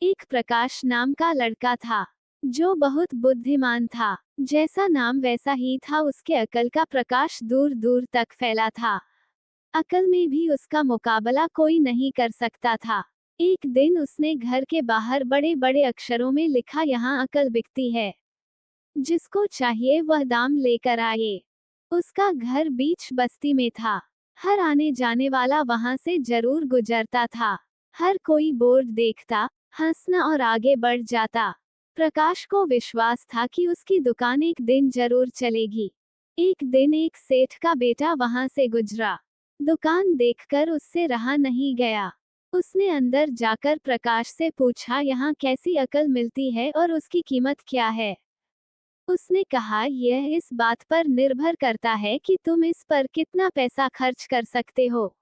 एक प्रकाश नाम का लड़का था जो बहुत बुद्धिमान था। जैसा नाम वैसा ही था, उसके अकल का प्रकाश दूर दूर तक फैला था। अकल में भी उसका मुकाबला कोई नहीं कर सकता था। एक दिन उसने घर के बाहर बड़े बड़े अक्षरों में लिखा, यहाँ अकल बिकती है, जिसको चाहिए वह दाम लेकर आए। उसका घर बीच बस्ती में था। हर आने जाने वाला वहां से जरूर गुजरता था। हर कोई बोर्ड देखता, हंसना और आगे बढ़ जाता। प्रकाश को विश्वास था कि उसकी दुकान एक दिन जरूर चलेगी। एक दिन एक सेठ का बेटा वहां से गुजरा। दुकान देखकर उससे रहा नहीं गया। उसने अंदर जाकर प्रकाश से पूछा, यहाँ कैसी अकल मिलती है और उसकी कीमत क्या है? उसने कहा, यह इस बात पर निर्भर करता है कि तुम इस पर कितना पैसा खर्च कर सकते हो।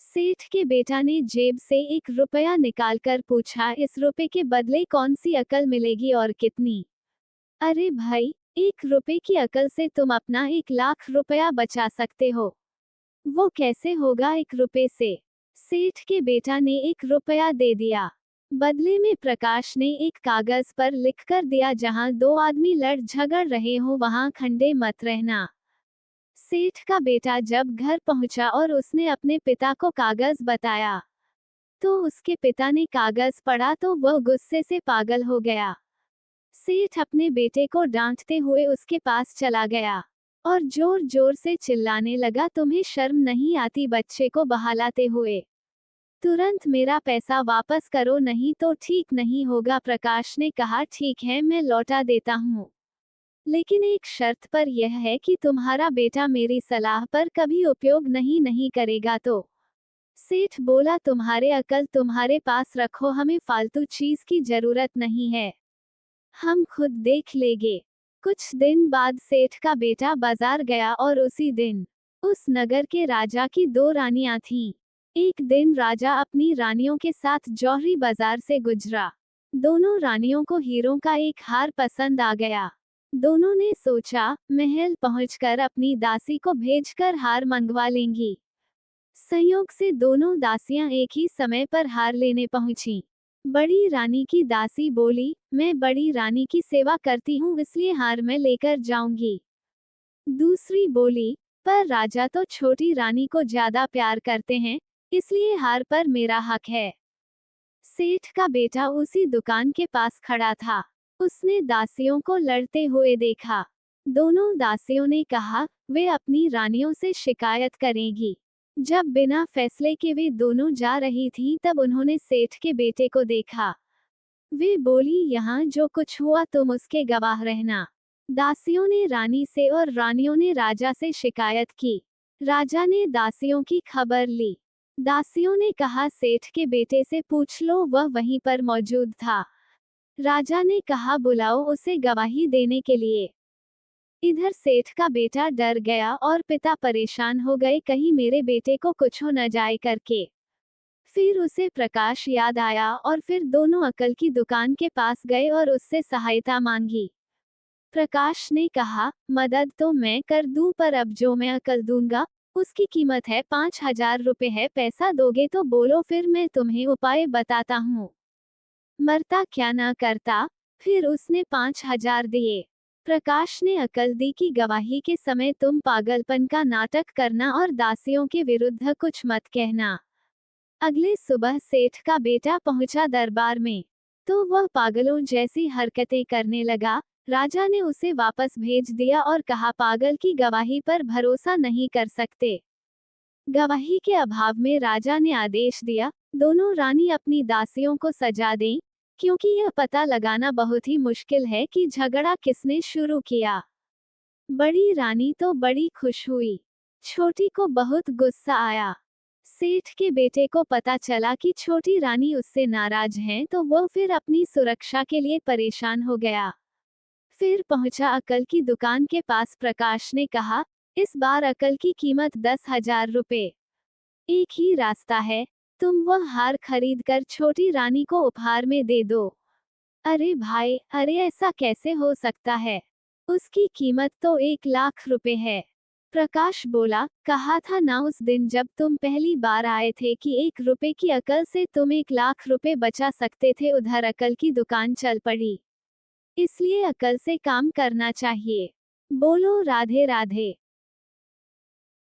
सेठ के बेटा ने जेब से 1 रुपया निकालकर पूछा, इस रुपए के बदले कौन सी अकल मिलेगी और कितनी? अरे भाई, 1 रुपए की अकल से तुम अपना 1 लाख रुपया बचा सकते हो। वो कैसे होगा 1 रुपए से? सेठ के बेटा ने 1 रुपया दे दिया। बदले में प्रकाश ने एक कागज पर लिखकर दिया, जहां 2 आदमी लड़ झगड़ रहे हो वहां खंडे मत रहना। सेठ का बेटा जब घर पहुंचा और उसने अपने पिता को कागज बताया, तो उसके पिता ने कागज पढ़ा तो वह गुस्से से पागल हो गया। सेठ अपने बेटे को डांटते हुए उसके पास चला गया और जोर जोर से चिल्लाने लगा, तुम्हें शर्म नहीं आती बच्चे को बहालाते हुए? तुरंत मेरा पैसा वापस करो, नहीं तो ठीक नहीं होगा। प्रकाश ने कहा, ठीक है, मैं लौटा देता हूँ, लेकिन एक शर्त पर यह है कि तुम्हारा बेटा मेरी सलाह पर कभी उपयोग नहीं करेगा। तो सेठ बोला, तुम्हारे अकल तुम्हारे पास रखो, हमें फालतू चीज की जरूरत नहीं है, हम खुद देख लेंगे। कुछ दिन बाद सेठ का बेटा बाजार गया और उसी दिन उस नगर के राजा की 2 रानियां थीं। एक दिन राजा अपनी रानियों के साथ जौहरी बाजार से गुजरा। दोनों रानियों को हीरों का एक हार पसंद आ गया। दोनों ने सोचा, महल पहुंचकर अपनी दासी को भेजकर हार मंगवा लेंगी। संयोग से दोनों दासियां एक ही समय पर हार लेने पहुंची। बड़ी रानी की दासी बोली, मैं बड़ी रानी की सेवा करती हूँ, इसलिए हार मैं लेकर जाऊंगी। दूसरी बोली, पर राजा तो छोटी रानी को ज्यादा प्यार करते हैं, इसलिए हार पर मेरा हक है। सेठ का बेटा उसी दुकान के पास खड़ा था। उसने दासियों को लड़ते हुए देखा। दोनों दासियों ने कहा, वे अपनी रानियों से शिकायत करेंगी। जब बिना फैसले के वे दोनों जा रही थीं, तब उन्होंने सेठ के बेटे को देखा। वे बोली, यहाँ जो कुछ हुआ तुम उसके गवाह रहना। दासियों ने रानी से और रानियों ने राजा से शिकायत की। राजा ने दासियों की खबर ली। दासियों ने कहा, सेठ के बेटे से पूछ लो, वह वहीं पर मौजूद था। राजा ने कहा, बुलाओ उसे गवाही देने के लिए। इधर सेठ का बेटा डर गया और पिता परेशान हो गए, कहीं मेरे बेटे को कुछ हो न जाए करके। फिर उसे प्रकाश याद आया और फिर दोनों अकल की दुकान के पास गए और उससे सहायता मांगी। प्रकाश ने कहा, मदद तो मैं कर दूं, पर अब जो मैं अकल दूंगा उसकी कीमत है 5,000 रुपए है, पैसा दोगे तो बोलो, फिर मैं तुम्हें उपाय बताता हूँ। मरता क्या ना करता। फिर उसने 5,000 दिए। प्रकाश ने अकल दी कि गवाही के समय तुम पागलपन का नाटक करना और दासियों के विरुद्ध कुछ मत कहना। अगले सुबह सेठ का बेटा पहुंचा दरबार में, तो वह पागलों जैसी हरकतें करने लगा। राजा ने उसे वापस भेज दिया और कहा, पागल की गवाही पर भरोसा नहीं कर सकते। गवाही के अभाव में राजा ने आदेश दिया, दोनों रानी अपनी दासियों को सजा दें, क्योंकि यह पता लगाना बहुत ही मुश्किल है कि झगड़ा किसने शुरू किया। बड़ी रानी तो बड़ी खुश हुई, छोटी को बहुत गुस्सा आया। सेठ के बेटे को पता चला कि छोटी रानी उससे नाराज हैं, तो वह फिर अपनी सुरक्षा के लिए परेशान हो गया। फिर पहुंचा अकल की दुकान के पास। प्रकाश ने कहा, इस बार अकल की कीमत 10,000 रुपए। एक ही रास्ता है, तुम वह हार खरीद कर छोटी रानी को उपहार में दे दो। अरे भाई, अरे ऐसा कैसे हो सकता है? उसकी कीमत तो 1 लाख रुपए है। प्रकाश बोला, कहा था ना उस दिन जब तुम पहली बार आए थे कि 1 रुपए की अकल से तुम 1 लाख रुपए बचा सकते थे। उधर अकल की दुकान चल पड़ी। इसलिए अकल से काम करना चाहिए। बोलो राधे राधे।